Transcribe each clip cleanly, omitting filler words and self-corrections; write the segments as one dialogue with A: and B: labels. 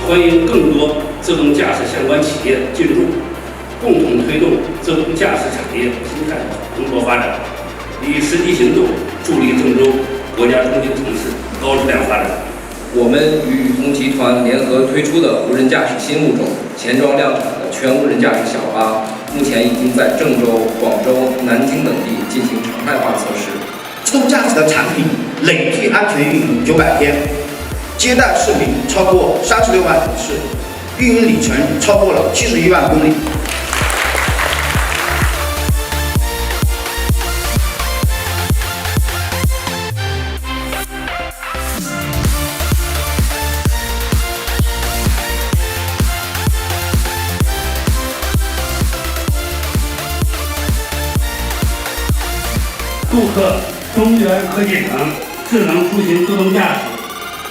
A: 欢迎更多自动驾驶相关企业进入，共同推动自动驾驶产业生态蓬勃发展，以实际行动助力郑州国家中心城市高质量发展。
B: 我们与宇通集团联合推出的无人驾驶新物种前装量产的全无人驾驶小巴，目前已经在郑州、广州、南京等地进行常态化测试。
C: 自动驾驶的产品累计安全运营900天，接待市民超过36万人次，运营里程超过了71万公里。
A: 祝贺中原科技城智能出行自动驾驶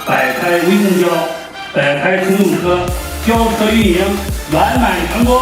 A: 摆开微公交、摆开乘用车交车运营圆满成功。